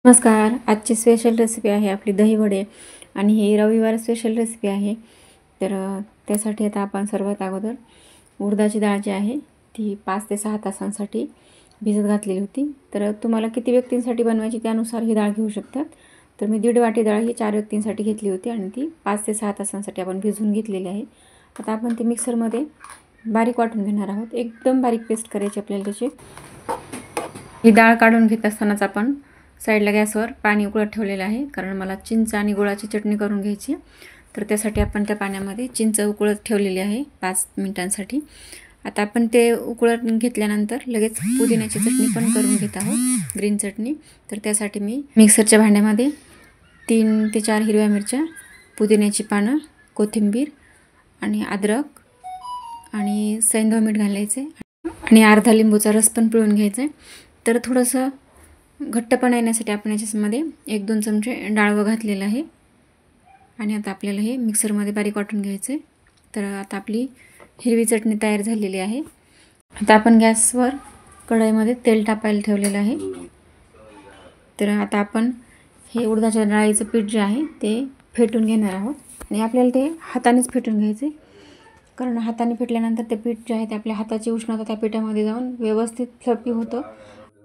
नमस्कार. आजची special recipe आहे आपली दही वडे आणि ही रविवार स्पेशल रेसिपी आहे. तर त्यासाठी आता आपण सर्वात अगोदर उडदाची डाळ जी आहे ती 5 ते 6 तासांसाठी भिजत घातलेली होती. तर तुम्हाला किती व्यक्तींसाठी बनवायची त्यानुसार ही डाळ घेऊ शकतात. तर मी 1.5 वाटी डाळ ही 4 व्यक्तींसाठी घेतली होती आणि ती 5 ते 6 तासांसाठी आपण भिजवून घेतलेली आहे. आता आपण ती मिक्सरमध्ये बारीक वाटून घेणार आहोत. एकदम बारीक पेस्ट करायची आपल्याला त्याची. ही डाळ काढून घेत असतानाच आपण साईडला गॅसवर पाणी उकळत ठेवलेलं आहे, कारण मला चिंच आणि गुळाची चटणी करून घ्यायची. तर त्यासाठी आपण त्या पाण्यामध्ये चिंच उकळत ठेवलेली आहे 5 मिनिटांसाठी. आता आपण ते उकळत घेतल्यानंतर लगेच पुदिन्याची चटणी पण करून घेत आहोत, ग्रीन चटणी. तर त्यासाठी मी मिक्सरच्या भांड्यामध्ये 3 ते 4 हिरव्या मिरच्या, पुदिन्याची पानं, कोथिंबीर आणि अद्रक आणि सैंधव मीठ घालायचे आणि अर्धा लिंबूचा रस पण पिळून घ्यायचा आहे. तर थोडंसं घट्टपणा येण्यासाठी आपण याच्यामध्ये 1-2 चमचे डाळवं घातलेलं आहे आणि आता आपल्याला हे मिक्सरमध्ये बारीक वाटून घ्यायचं आहे. तर आता आपली हिरवी चटणी तयार झालेली आहे. आता आपण गॅसवर कढईमध्ये तेल टाकायला ठेवलेलं आहे. तर आता आपण हे उडदाच्या डाळीचं पीठ जे आहे ते फेटून घेणार आहोत आणि आपल्याला ते हातानेच फेटून घ्यायचे, कारण हाताने फेटल्यानंतर ते पीठ जे आहे ते आपल्या हाताची उष्णता त्या पिठामध्ये जाऊन व्यवस्थित फ्लफी होतं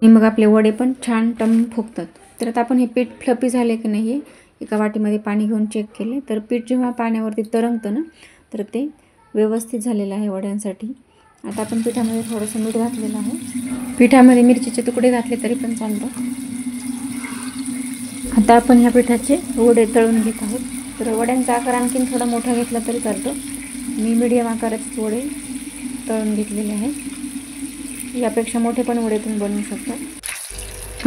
आणि मग आपले वडे पण छान टम फुगतात. तर आता आपण हे पीठ फ्लफी झाले की नाही एका वाटीमध्ये पाणी घेऊन चेक केले, तर पीठ जेव्हा पाण्यावरती तरंगतं ना तर ते व्यवस्थित झालेलं आहे वड्यांसाठी. आता आपण पिठामध्ये थोडंसं मीठ घातलेलं आहे. पिठामध्ये मिरचीचे तुकडे घातले तरी पण चालतं. आता आपण ह्या पिठाचे वडे तळून घेत आहोत. तर वड्यांचा आकार आणखीन थोडा मोठा घेतला तरी चालतो. मी मीडियम आकाराचे वडे तळून घेतलेले आहे. यापेक्षा मोठे पण वडे तुम्ही बनवू शकता.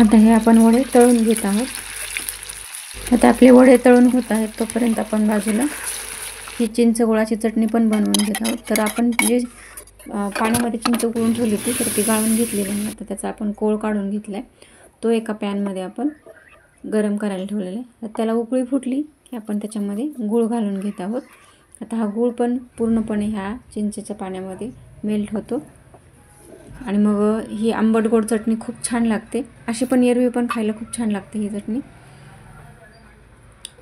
आता हे आपण वडे तळून घेत आहोत. आता आपले वडे तळून होत आहेत तोपर्यंत आपण बाजूला ही चिंच गुळाची चटणी पण बनवून घेत आहोत. तर आपण जे पाण्यामध्ये चिंच उकळून ठेवली होती तर ती गाळून घेतलेली आहे. आता त्याचा आपण कोळ काढून घेतला आहे. तो एका पॅनमध्ये आपण गरम करायला ठेवलेला आहे. त्याला उकळी फुटली की आपण त्याच्यामध्ये गूळ घालून घेत आहोत. आता हा गूळ पण पूर्णपणे ह्या चिंचेच्या पाण्यामध्ये मेल्ट होतो आणि मग ही आंबट गोड चटणी खूप छान लागते. अशी पण एरवी पण खायला खूप छान लागते ही चटणी.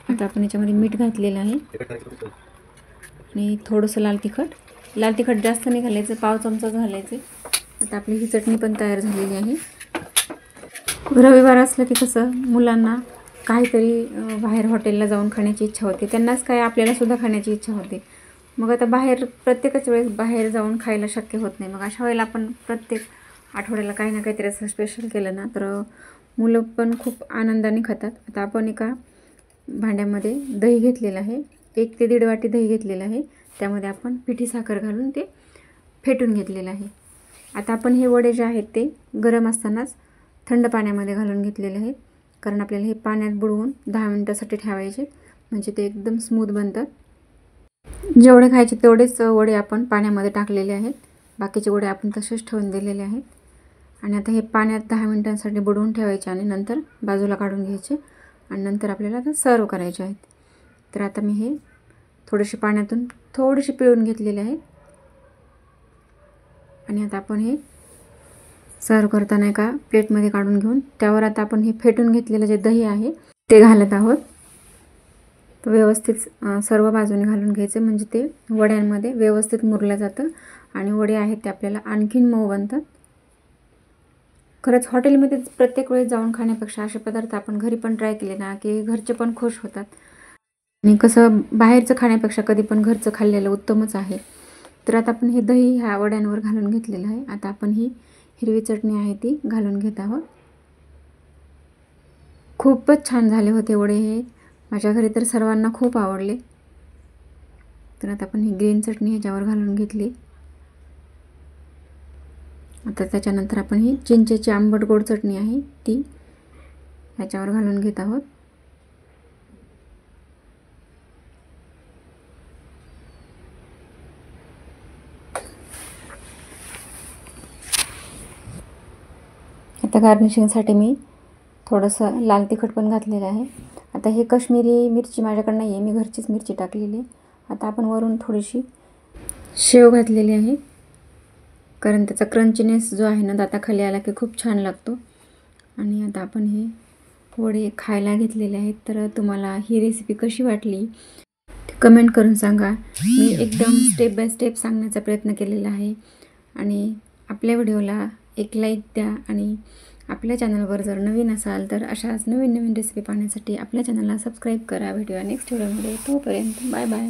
आता आपण याच्यामध्ये मीठ घातलेलं आहे आणि थोडंसं लाल तिखट जास्त नाही घालायचं, पाव चमचा घालायचे. आता आपली ही चटणी पण तयार झालेली आहे. रविवार असलं की कसं मुलांना काहीतरी बाहेर हॉटेलला जाऊन खाण्याची इच्छा होते, त्यांनाच काय आपल्यालासुद्धा खाण्याची इच्छा होते. मग आता बाहेर प्रत्येकच वेळेस बाहेर जाऊन खायला शक्य होत नाही. मग अशा वेळेला आपण प्रत्येक आठवड्याला काही ना काहीतरी असं स्पेशल केलं ना तर मुलं पण खूप आनंदाने खातात. आता आपण एका भांड्यामध्ये दही घेतलेलं आहे, 1 ते 1.5 वाटी दही घेतलेलं आहे. त्यामध्ये आपण पिठी साखर घालून ते फेटून घेतलेलं आहे. आता आपण हे वडे जे आहेत ते गरम असतानाच थंड पाण्यामध्ये घालून घेतलेले आहेत, कारण आपल्याला हे पाण्यात बुडवून 10 मिनिटासाठी ठेवायचे, म्हणजे ते एकदम स्मूथ बनतात. जेवढे खायचे तेवढेच वडे आपण पाण्यामध्ये टाकलेले आहेत. बाकीचे वडे आपण तसेच ठेवून दिलेले आहेत. आणि आता हे पाण्यात 10 मिनिटांसाठी बुडवून ठेवायचे आणि नंतर बाजूला काढून घ्यायचे आणि नंतर आपल्याला आता सर्व करायचे आहेत. तर आता मी हे थोडेसे पाण्यातून थोडेसे पिळून घेतलेले आहेत आणि आता आपण हे सर्व करताना एका प्लेटमध्ये काढून घेऊन त्यावर आता आपण हे फेटून घेतलेलं जे दही आहे ते घालत आहोत. व्यवस्थित सर्व बाजूने घालून घ्यायचे, म्हणजे ते वड्यांमध्ये व्यवस्थित मुरलं जातं आणि वडे आहेत ते आपल्याला आणखीन मऊ बनतात. खरंच हॉटेलमध्ये प्रत्येक वेळेस जाऊन खाण्यापेक्षा असे पदार्थ आपण घरी पण ट्राय केले ना की घरचे पण खुश होतात. आणि कसं बाहेरचं खाण्यापेक्षा कधी पण घरचं खाल्लेलं उत्तमच आहे. तर आता आपण हे दही ह्या वड्यांवर घालून घेतलेलं आहे. आता आपण ही हिरवी चटणी आहे ती घालून घेत आहोत. खूपच छान झाले होते वडे हे, माझ्या घरी तर सर्वांना खूप आवडले. तर आता आपण ही ग्रीन चटणी ह्याच्यावर घालून घेतली. आता त्याच्यानंतर आपण ही चिंचेची आंबट गोड चटणी आहे ती ह्याच्यावर घालून घेत आहोत. आता गार्निशिंगसाठी मी थोडंसं लाल तिखट पण घातलेलं आहे. आता हे काश्मीरी मिरची माझ्याकडे नाही आहे, मी घरचीच मिरची टाकलेली आहे. आता आपण वरून थोडीशी शेव घातलेली आहे, कारण त्याचा क्रंचीनेस जो आहे ना दाताखाली आला की खूप छान लागतो. आणि आता आपण हे वडे खायला घेतलेले आहेत. तर तुम्हाला ही रेसिपी कशी वाटली ते कमेंट करून सांगा. मी एकदम स्टेप बाय स्टेप सांगण्याचा प्रयत्न केलेला आहे. आणि आपल्या व्हिडिओला एक लाईक द्या आणि आपल्या चॅनलवर जर नवीन असाल तर अशाच नवीन नवीन रेसिपी पाहण्यासाठी आपल्या चॅनलला सबस्क्राईब करा. भेटूया नेक्स्ट व्हिडिओमध्ये. तोपर्यंत बाय बाय.